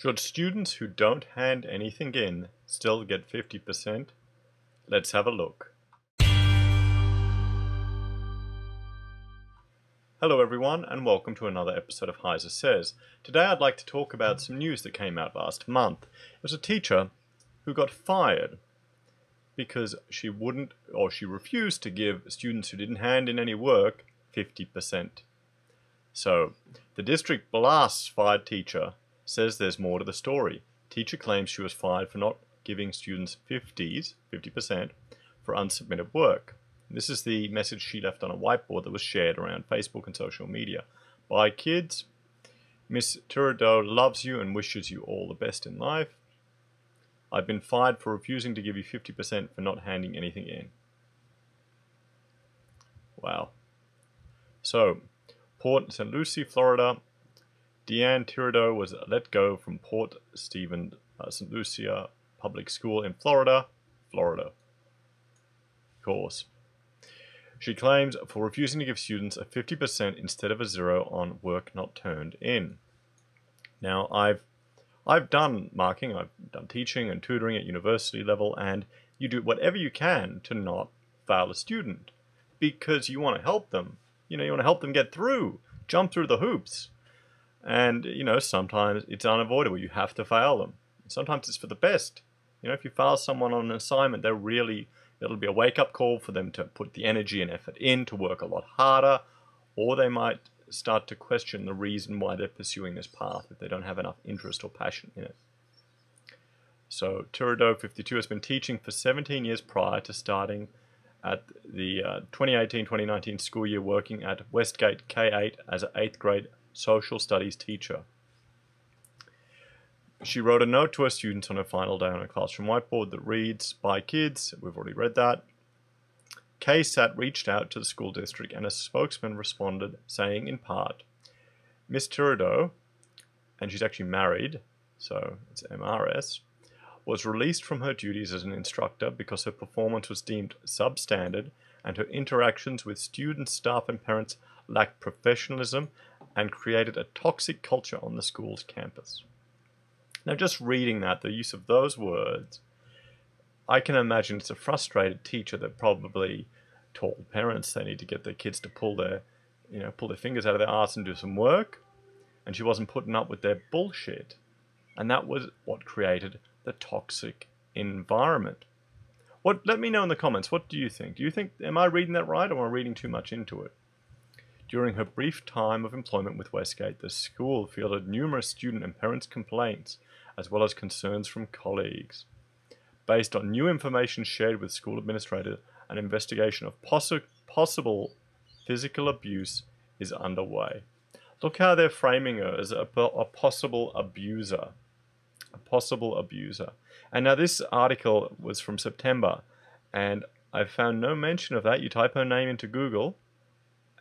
Should students who don't hand anything in still get 50%? Let's have a look. Hello everyone, and welcome to another episode of Heiser Says. Today I'd like to talk about some news that came out last month. It was a teacher who got fired because she refused to give students who didn't hand in any work 50%. So, the district blasts fired teacher, says there's more to the story. Teacher claims she was fired for not giving students 50% for unsubmitted work. This is the message she left on a whiteboard that was shared around Facebook and social media. Bye kids. Miss Tiradeau loves you and wishes you all the best in life. I've been fired for refusing to give you 50% for not handing anything in. Wow. So, Port St. Lucie, Florida. Deanne Tiradeau was let go from Port St. Lucie Public School in Florida. Of course. She claims for refusing to give students a 50% instead of a 0 on work not turned in. Now, I've done marking, I've done teaching and tutoring at university level, and you do whatever you can to not fail a student because you want to help them. You want to help them get through, jump through the hoops. And, sometimes it's unavoidable. You have to fail them. Sometimes it's for the best. If you fail someone on an assignment, it'll be a wake-up call for them to put the energy and effort in to work a lot harder, or they might start to question the reason why they're pursuing this path if they don't have enough interest or passion in it. So Tiradeau, 52, has been teaching for 17 years prior to starting at the 2018-2019 school year, working at Westgate K-8 as an 8th grade social studies teacher. She wrote a note to her students on her final day on her classroom whiteboard that reads, "Bye kids," we've already read that. KSAT reached out to the school district and a spokesman responded saying in part, Miss Tiradeau, and she's actually married, so it's MRS, was released from her duties as an instructor because her performance was deemed substandard and her interactions with students, staff and parents lacked professionalism and created a toxic culture on the school's campus. Now, just reading that, the use of those words, I can imagine it's a frustrated teacher that probably told parents they need to get their kids to pull their fingers out of their arse and do some work, and she wasn't putting up with their bullshit. And that was what created the toxic environment. Let me know in the comments, what do you think? Am I reading that right, or am I reading too much into it? During her brief time of employment with Westgate, the school fielded numerous student and parents' complaints, as well as concerns from colleagues. Based on new information shared with school administrators, an investigation of possible physical abuse is underway. Look how they're framing her as a possible abuser. A possible abuser. And now this article was from September, and I found no mention of that. You type her name into Google,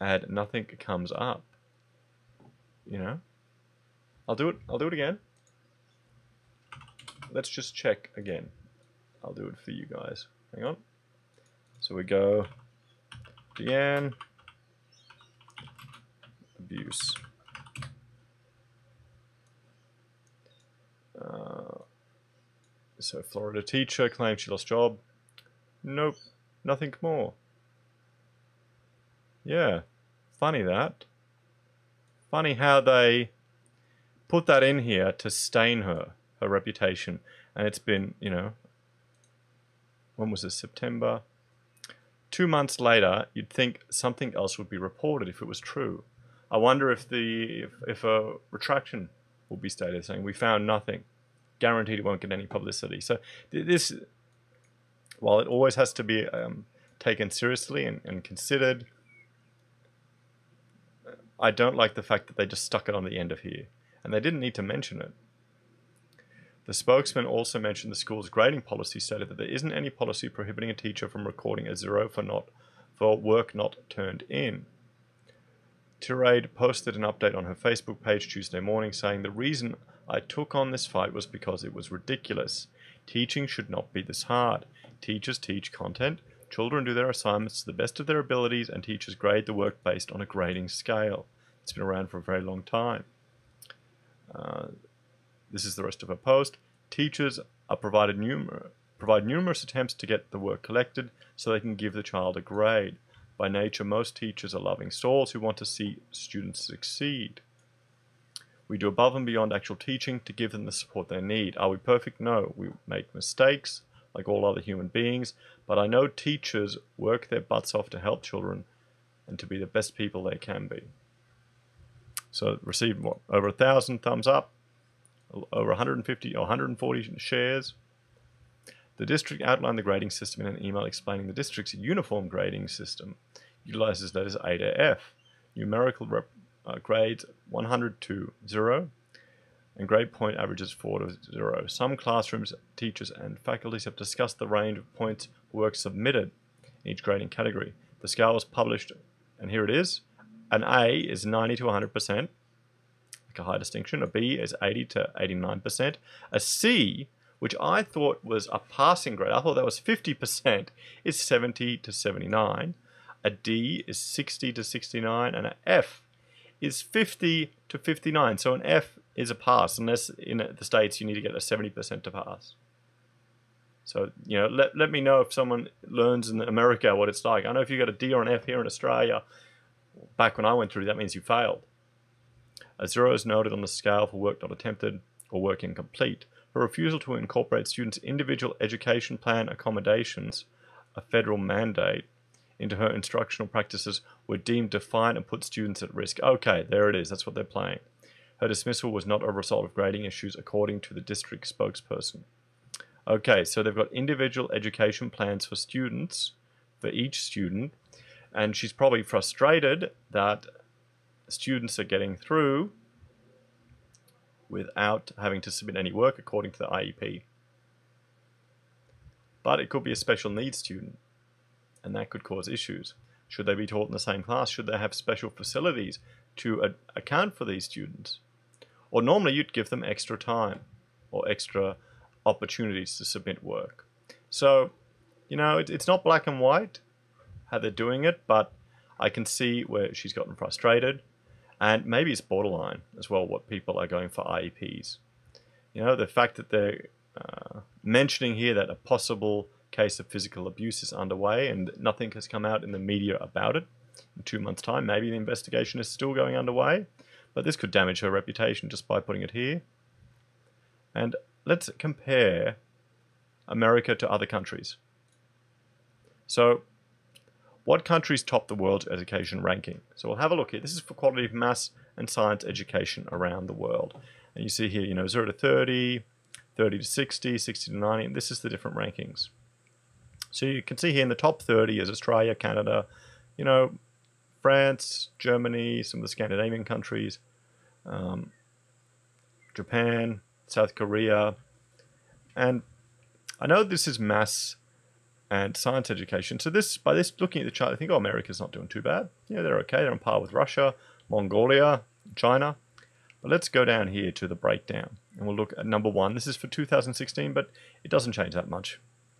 and nothing comes up. I'll do it again. Let's just check again. I'll do it for you guys. Hang on. So we go Deanne abuse. So Florida teacher claims she lost job. Nope, nothing more. Yeah, funny that. Funny how they put that in here to stain her reputation. And it's been, when was this, September? 2 months later, you'd think something else would be reported if it was true. I wonder if a retraction will be stated saying, we found nothing. Guaranteed it won't get any publicity. So this, while it always has to be taken seriously and considered, I don't like the fact that they just stuck it on the end of here. And they didn't need to mention it. The spokesman also mentioned the school's grading policy stated that there isn't any policy prohibiting a teacher from recording a 0 for work not turned in. Tiradeau posted an update on her Facebook page Tuesday morning saying, "The reason I took on this fight was because it was ridiculous. Teaching should not be this hard. Teachers teach content, children do their assignments to the best of their abilities, and teachers grade the work based on a grading scale. It's been around for a very long time." This is the rest of her post. Teachers are provide numerous attempts to get the work collected so they can give the child a grade. By nature, most teachers are loving souls who want to see students succeed. We do above and beyond actual teaching to give them the support they need. Are we perfect? No. We make mistakes, like all other human beings, but I know teachers work their butts off to help children and to be the best people they can be. So received what, over 1,000 thumbs up, over 150 or 140 shares. The district outlined the grading system in an email explaining the district's uniform grading system utilizes letters A to F, numerical grades 100 to 0, and grade point averages 4 to 0. Some classrooms, teachers, and faculties have discussed the range of points for work submitted in each grading category. The scale was published, and here it is. An A is 90 to 100%, like a high distinction. A B is 80 to 89%. A C, which I thought was a passing grade, I thought that was 50%, is 70 to 79. A D is 60 to 69, and an F is 50 to 59. So an F is a pass, unless in the States you need to get a 70% to pass. So, you know, let me know if someone learns in America what it's like. I know if you got a D or an F here in Australia, back when I went through, that means you failed. A 0 is noted on the scale for work not attempted or work incomplete. Her refusal to incorporate students' individual education plan accommodations, a federal mandate, into her instructional practices were deemed to define and put students at risk. Okay, there it is. That's what they're playing. Her dismissal was not a result of grading issues, according to the district spokesperson. Okay, so they've got individual education plans for students, for each student, and she's probably frustrated that students are getting through without having to submit any work according to the IEP. But it could be a special needs student, and that could cause issues. Should they be taught in the same class? Should they have special facilities to account for these students? Or normally you'd give them extra time or extra opportunities to submit work. So, you know, it's not black and white how they're doing it, but I can see where she's gotten frustrated, and maybe it's borderline as well what people are going for IEPs. You know, the fact that they're mentioning here that a possible case of physical abuse is underway and nothing has come out in the media about it. In 2 months' time, maybe the investigation is still going underway, but this could damage her reputation just by putting it here. And let's compare America to other countries. So, what countries top the world's education ranking? So we'll have a look here. This is for quality of maths and science education around the world. And you see here, you know, 0 to 30, 30 to 60, 60 to 90, and this is the different rankings. So you can see here in the top 30 is Australia, Canada, you know, France, Germany, some of the Scandinavian countries, Japan, South Korea, and I know this is maths and science education. So this, by this looking at the chart, I think, oh, America's not doing too bad. Yeah, they're okay. They're on par with Russia, Mongolia, China. But let's go down here to the breakdown, and we'll look at number 1. This is for 2016, but it doesn't change that much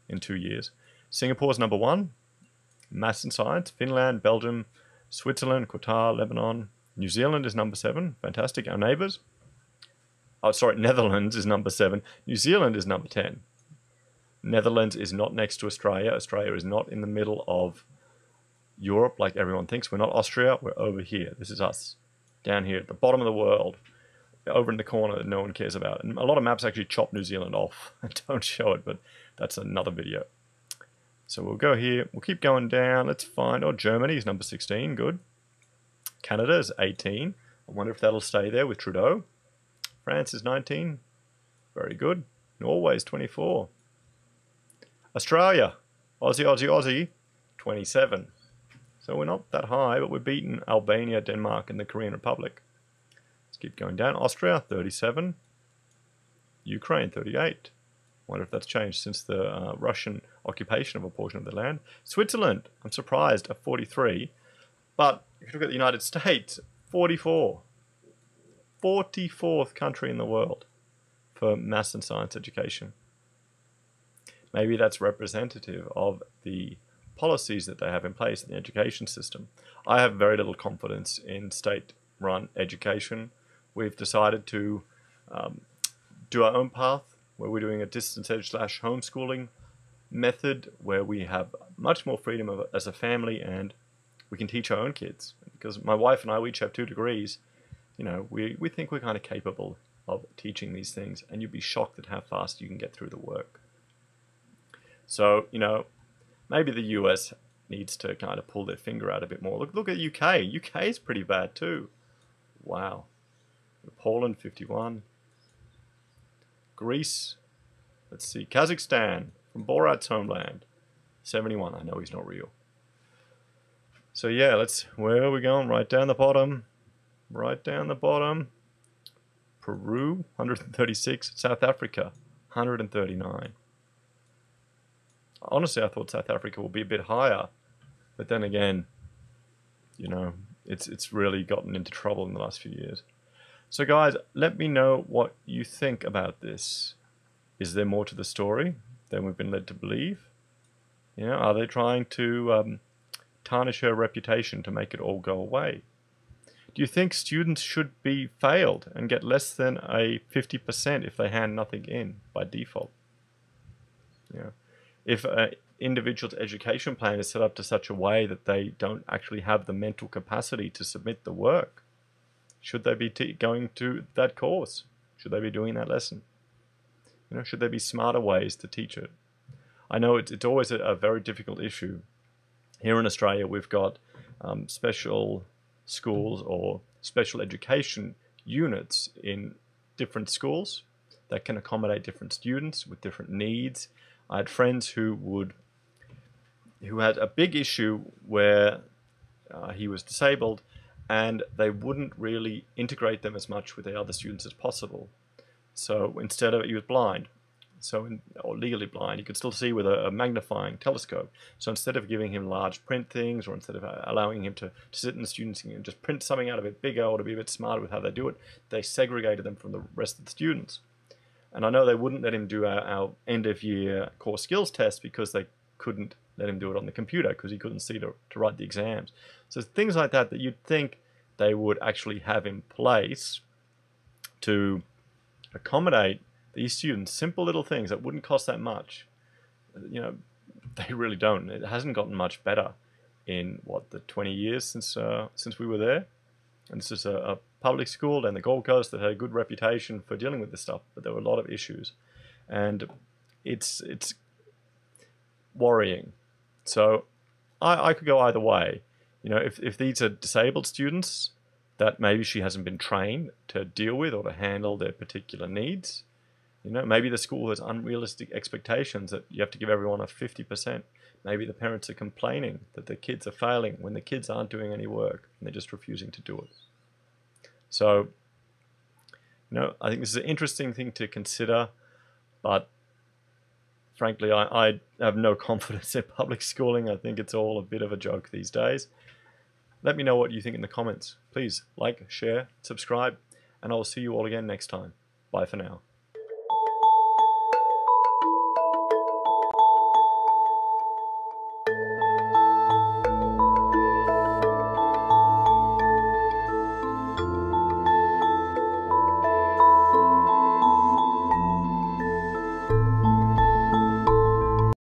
in 2 years. Singapore's number 1, maths and science. Finland, Belgium, Switzerland, Qatar, Lebanon. New Zealand is number 7. Fantastic. Our neighbours. Oh, sorry, Netherlands is number 7. New Zealand is number 10. Netherlands is not next to Australia. Australia is not in the middle of Europe like everyone thinks. We're not Austria. We're over here. This is us. Down here at the bottom of the world. Over in the corner that no one cares about. And a lot of maps actually chop New Zealand off and don't show it, but that's another video. So we'll go here. We'll keep going down. Let's find, oh, Germany is number 16. Good. Canada is 18. I wonder if that'll stay there with Trudeau. France is 19. Very good. Norway is 24. Australia, Aussie, 27. So we're not that high, but we've beaten Albania, Denmark, and the Korean Republic. Let's keep going down. Austria, 37. Ukraine, 38. Wonder if that's changed since the Russian occupation of a portion of the land. Switzerland, I'm surprised, at 43. But if you look at the United States, 44. 44th country in the world for maths and science education. Maybe that's representative of the policies that they have in place in the education system. I have very little confidence in state-run education. We've decided to do our own path, where we're doing a distance edge / homeschooling method, where we have much more freedom as a family, and we can teach our own kids. Because my wife and I, we each have 2 degrees, you know, we think we're kind of capable of teaching these things, and you'd be shocked at how fast you can get through the work. So, you know, maybe the US needs to kind of pull their finger out a bit more. Look at UK. UK is pretty bad too. Wow. Poland, 51. Greece, let's see, Kazakhstan, from Borat's homeland, 71. I know he's not real. So yeah, where are we going? Right down the bottom. Right down the bottom. Peru, 136. South Africa, 139. Honestly, I thought South Africa would be a bit higher. But then again, you know, it's really gotten into trouble in the last few years. So guys, let me know what you think about this. Is there more to the story than we've been led to believe? You know, are they trying to tarnish her reputation to make it all go away? Do you think students should be failed and get less than a 50% if they hand nothing in by default? You know, if an individual's education plan is set up to such a way that they don't actually have the mental capacity to submit the work, should they be going to that course? Should they be doing that lesson? You know, should there be smarter ways to teach it? I know it's always a very difficult issue. Here in Australia, we've got special schools or special education units in different schools that can accommodate different students with different needs. I had friends who had a big issue where he was disabled, and they wouldn't really integrate them as much with the other students as possible. So instead of, he was blind, or legally blind, he could still see with a magnifying telescope. So instead of giving him large print things, or instead of allowing him to sit in the students and just print something out a bit bigger or to be a bit smarter with how they do it, they segregated them from the rest of the students. And I know they wouldn't let him do our end-of-year core skills test because they couldn't let him do it on the computer because he couldn't see to write the exams. So things like that you'd think they would actually have in place to accommodate these students, simple little things that wouldn't cost that much. You know, they really don't. It hasn't gotten much better in, what, the 20 years since we were there. And this is a public school down the Gold Coast that had a good reputation for dealing with this stuff, but there were a lot of issues. And it's worrying. So I could go either way. You know, if these are disabled students that maybe she hasn't been trained to deal with or to handle their particular needs, you know, maybe the school has unrealistic expectations that you have to give everyone a 50%. Maybe the parents are complaining that their kids are failing when the kids aren't doing any work and they're just refusing to do it. So, you know, I think this is an interesting thing to consider, but frankly, I have no confidence in public schooling. I think it's all a bit of a joke these days. Let me know what you think in the comments. Please like, share, subscribe, and I'll see you all again next time. Bye for now.